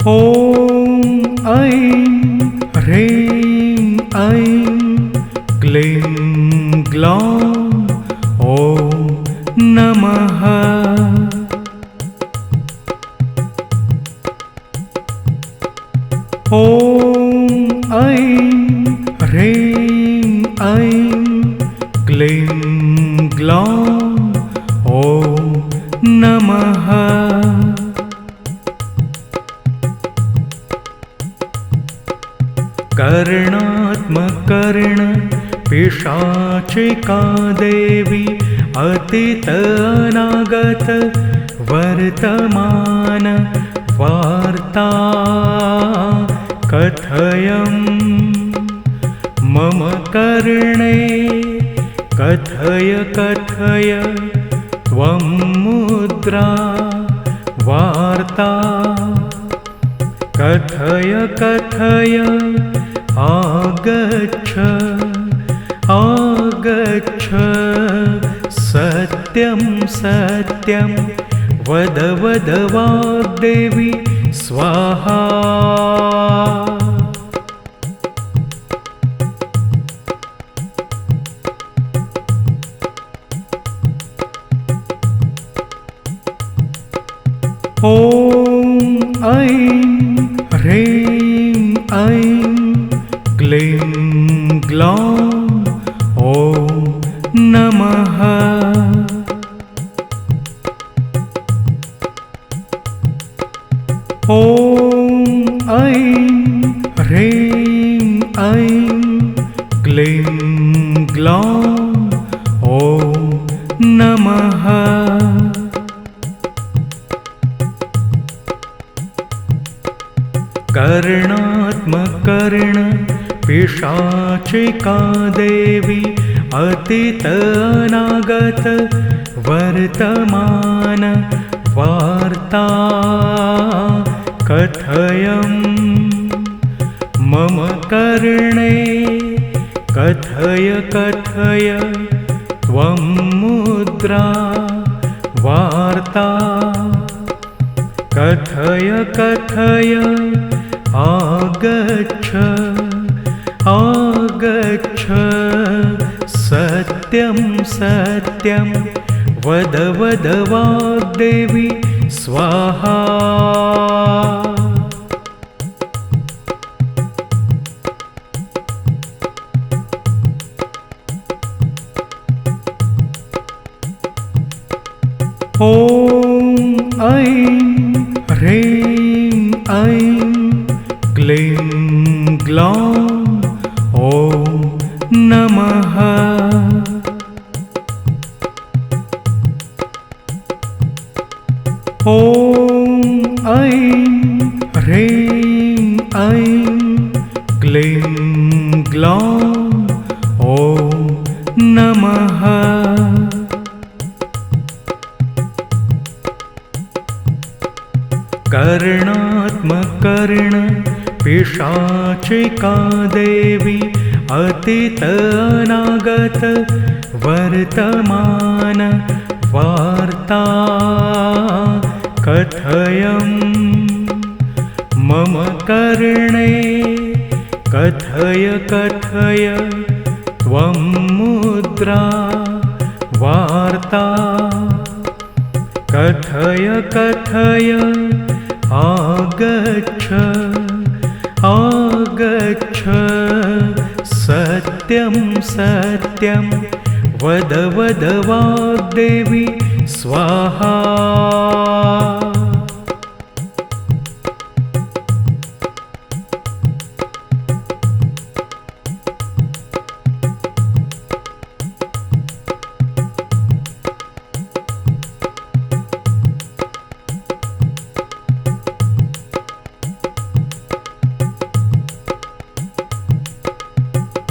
ॐ ऐं ह्रीं ऐं क्लीं ग्लौं ॐ नमः। ॐ ऐं ह्रीं ऐं क्लीं ग्लौं ॐ नमः। कर्णात्मकर्ण पिशाचिका देवी अतीत अनागत वर्तमान वार्ता कथयं मम कर्णे कथय कथय त्वं मुद्रा वार्ता कथय कथय आगच्छ आगच्छ सत्यं सत्यं वद वद वाग्देवी स्वाहा। ॐ ऐं ह्रीं ऐं क्लीं ग्लौं ॐ नमः। ॐ ऐं ह्रीं ऐं क्लीं ग्लौं ॐ नमः। कर्णात्मकर्ण पिशाचिका देवी अतीत अनागत वर्तमान वार्ता कथयं मम कर्णे कथय कथय त्वं मुद्रा वार्ता कथय कथय आगच्छ आगच्छ सत्यं सत्यं वद वद वाग्देवी स्वाहा। ॐ ऐं ह्रीं ऐं क्लीं ग्लौं ॐ नमः। ॐ ऐं ह्रीं ऐं क्लीं ग्लौं ॐ नमः। कर्णात्मकर्ण पिशाचिका देवी अतीत अनागत वर्तमान वार्ता कथयं मम कर्णे कथय कथय त्वं मुद्रा वार्ता कथय कथय आगच्छ आगच्छ सत्यं सत्यं वद वद वाग्देवी स्वाहा।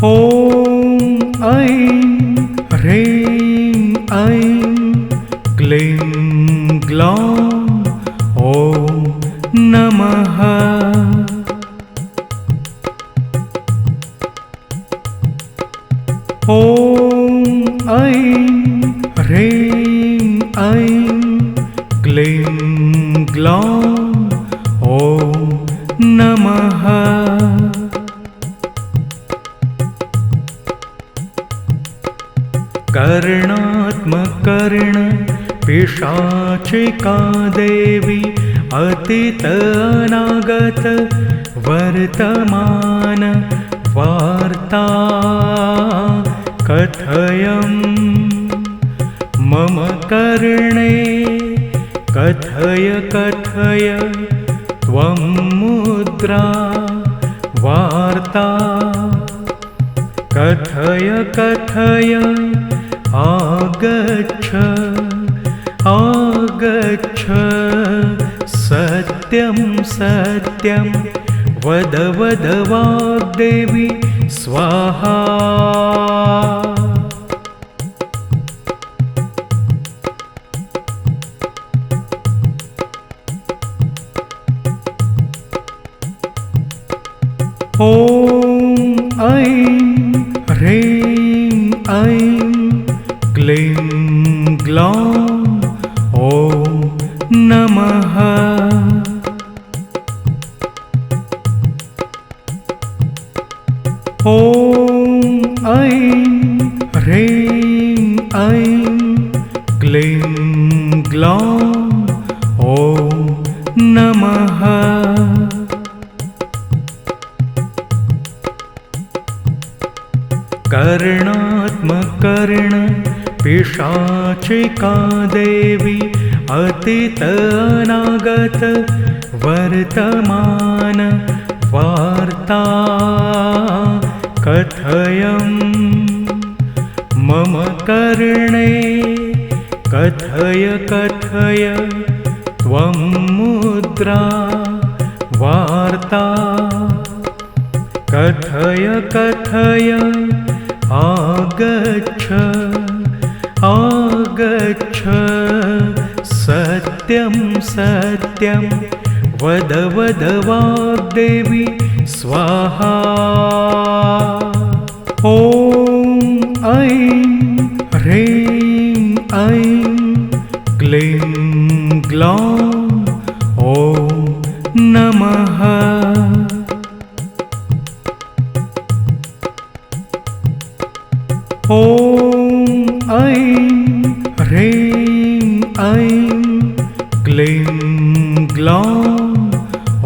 ॐ ऐं ह्रीं ऐं क्लीं ग्लौं ॐ नमः। ॐ ऐं ह्रीं ऐं क्लीं ग्लौं ॐ कर्णात्मकर्ण पिशाचिका देवी अतीत अनागत वर्तमान वार्ता कथयं मम कर्णे कथय कथय त्वं मुद्रा वार्ता कथय कथय आगच्छ आगच्छ सत्यं सत्यं वद वद वाग्देवी स्वाहा ॐ ऐं ह्रीं ऐं क्लीं ग्लौं ॐ नमः ॐ ऐं ह्रीं ऐं क्लीं ग्लौं ॐ नमः कर्णात्मकर्ण पिशाचिका देवी अतीत अनागत वर्तमान वार्ता कथयं मम कर्णे कथय कथय त्वं मुद्रा वार्ता कथय कथय आगच्छ आगच्छ सत्यं सत्यं वद वद वाग्देवी स्वाहा ॐ ऐं ह्रीं ऐं क्लीं ग्लौं ॐ नमः ॐ ऐं ह्रीं ऐं क्लीं ग्लौं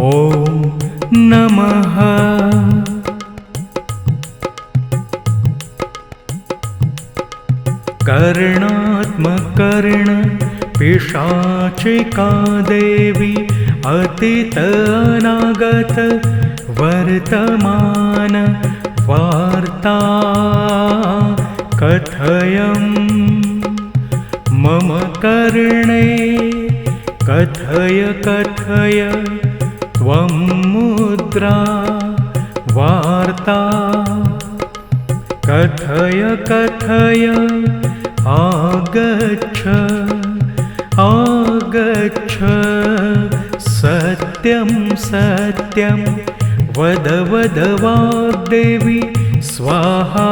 ॐ नमः कर्णात्मकर्ण पिशाचिका देवी अतीत अनागत वर्तमान वार्ता कथयं मम कर्णे कथय कथय त्वं मुद्रा वार्ता कथय कथय आगच्छ आगच्छ सत्यं सत्यं वद वद वाग्देवी स्वाहा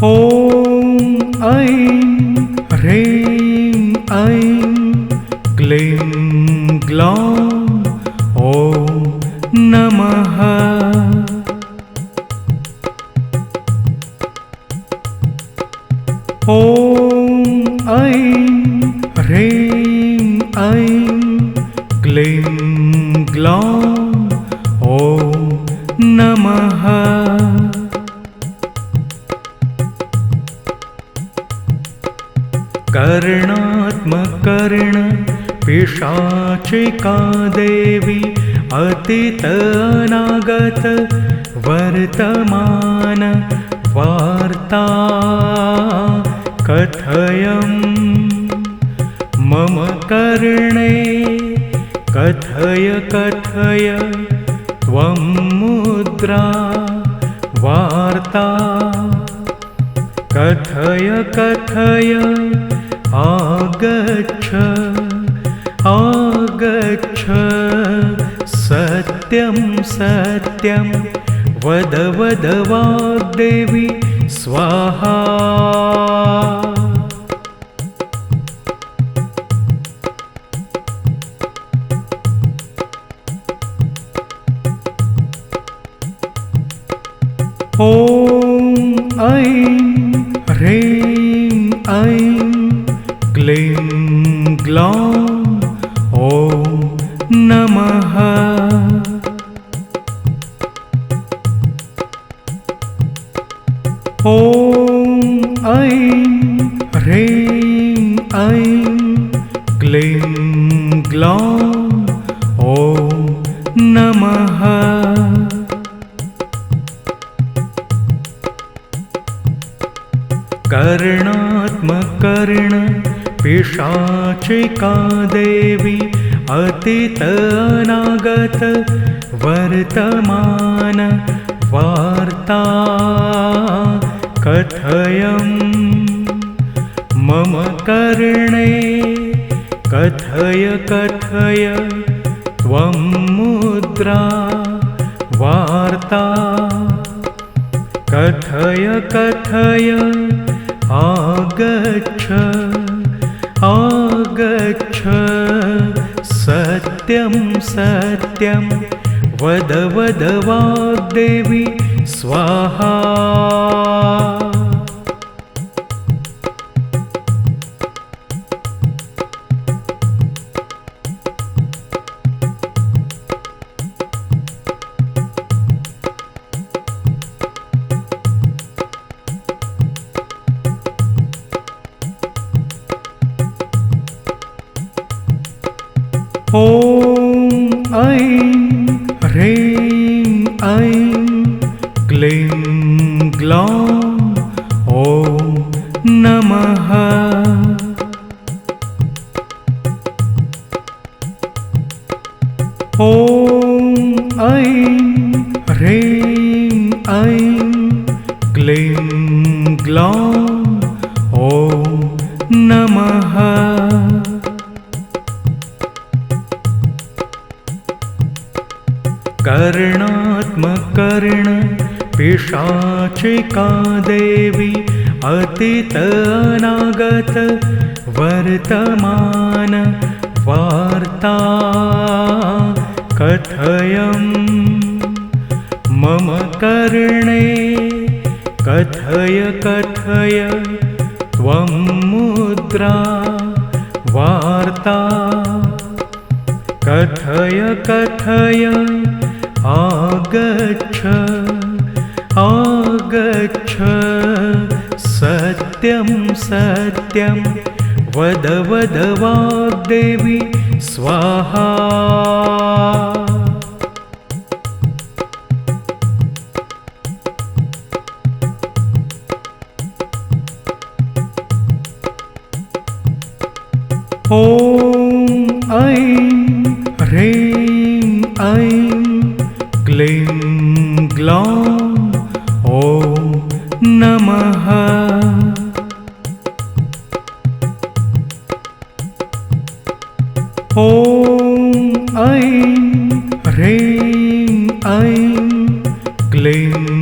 ॐ ऐं ह्रीं ऐं क्लीं ग्लौं ॐ नमः ॐ ऐं ह्रीं ऐं क्लीं ग्लौं ॐ नमः कर्णात्मकर्ण पिशाचिका देवी अतीत अनागत वर्तमान वार्ता कथयं मम कर्णे कथय कथय त्वं मुद्रा वार्ता कथय कथय आगच्छ आगच्छ सत्यं सत्यं वद वद वाग्देवी स्वाहा ऐं क्लीं ग्लौं ॐ नमः। ॐ ऐं ह्रीं ऐं क्लीं ग्लौं ॐ नमः। कर्णात्मकर्ण पिशाचिका देवी अतीत अनागत वर्तमान वार्ता कथयं मम कर्णे कथय कथय त्वं मुद्रा वार्ता कथय कथय आगच्छ आगच्छ सत्यं सत्यं वद वद वाग्देवी स्वाहा। ॐ ऐं ह्रीं ऐं क्लीं ग्लौं ॐ नमः। ॐ ऐं ह्रीं ऐं क्लीं ग्लौं ॐ नमः। कर्णात्मकर्ण पिशाचिका देवी अतीत अनागत वर्तमान वार्ता कथयं मम कर्णे कथय कथय त्वं मुद्रा वार्ता कथय कथय आगच्छ आगच्छ सत्यं सत्यं वद वद वाग्देवी स्वाहा। ॐ ऐं ह्रीं ऐं क्लीं ग्लौं ॐ नमः। ॐ ऐं ह्रीं ऐं क्लीं